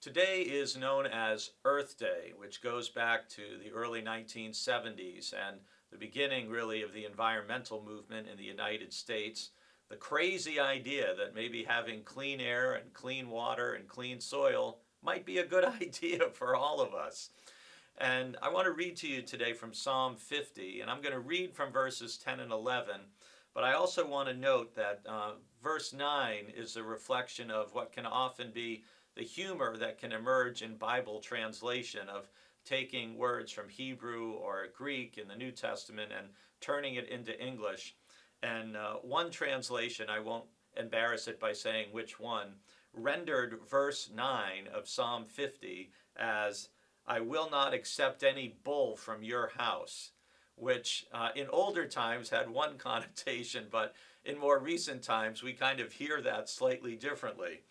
Today is known as Earth Day, which goes back to the early 1970s and the beginning, really, of the environmental movement in the United States. The crazy idea that maybe having clean air and clean water and clean soil might be a good idea for all of us. And I want to read to you today from Psalm 50, and I'm going to read from verses 10 and 11. But I also want to note that verse 9 is a reflection of what can often be the humor that can emerge in Bible translation of taking words from Hebrew or Greek in the New Testament and turning it into English. And one translation, I won't embarrass it by saying which one, rendered verse 9 of Psalm 50 as, "I will not accept any bull from your house," which in older times had one connotation, but in more recent times we kind of hear that slightly differently.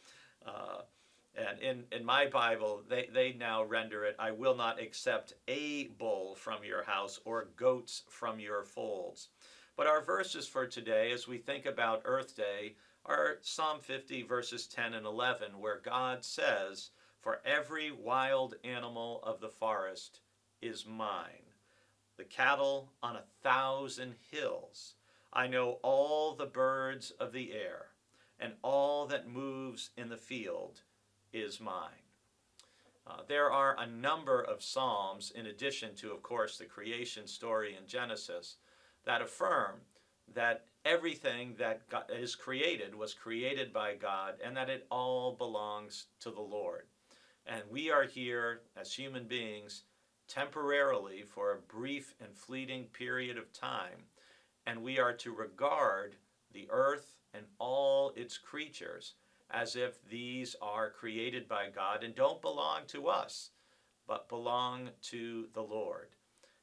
And in my Bible, they now render it, "I will not accept a bull from your house or goats from your folds." But our verses for today, as we think about Earth Day, are Psalm 50, verses 10 and 11, where God says, "For every wild animal of the forest is mine, the cattle on 1,000 hills. I know all the birds of the air, and all that moves in the field is mine." There are a number of psalms, in addition to, of course, the creation story in Genesis, that affirm that everything that God is created was created by God and that it all belongs to the Lord. And we are here as human beings temporarily for a brief and fleeting period of time, and we are to regard the earth and all its creatures as if these are created by God and don't belong to us, but belong to the Lord.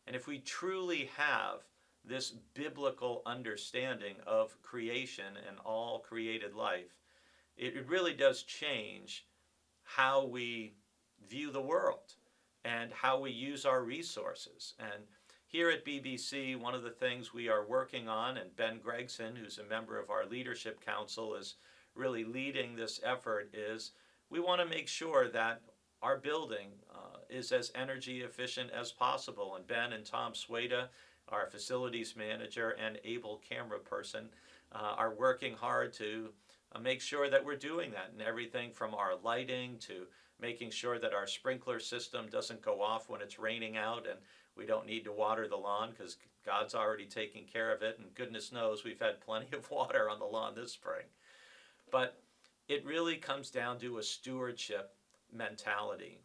And if we truly have this biblical understanding of creation and all created life, it really does change how we view the world and how we use our resources. And here at BBC, one of the things we are working on, and Ben Gregson, who's a member of our leadership council, is really leading this effort, is we want to make sure that our building is as energy efficient as possible. And Ben and Tom Sweda, our facilities manager and able camera person, are working hard to make sure that we're doing that, and everything from our lighting to making sure that our sprinkler system doesn't go off when it's raining out and we don't need to water the lawn because God's already taking care of it, and goodness knows we've had plenty of water on the lawn this spring. But it really comes down to a stewardship mentality.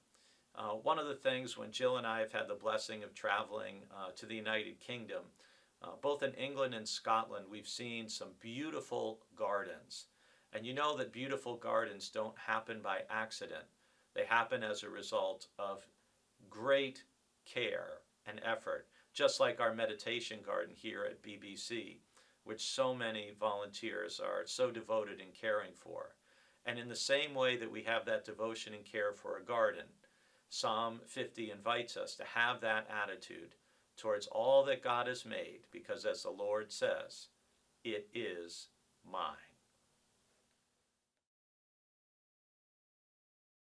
One of the things, when Jill and I have had the blessing of traveling to the United Kingdom, both in England and Scotland, we've seen some beautiful gardens. And you know that beautiful gardens don't happen by accident. They happen as a result of great care and effort, just like our meditation garden here at BBC, which so many volunteers are so devoted in caring for. And in the same way that we have that devotion and care for a garden, Psalm 50 invites us to have that attitude towards all that God has made, because as the Lord says, "It is mine."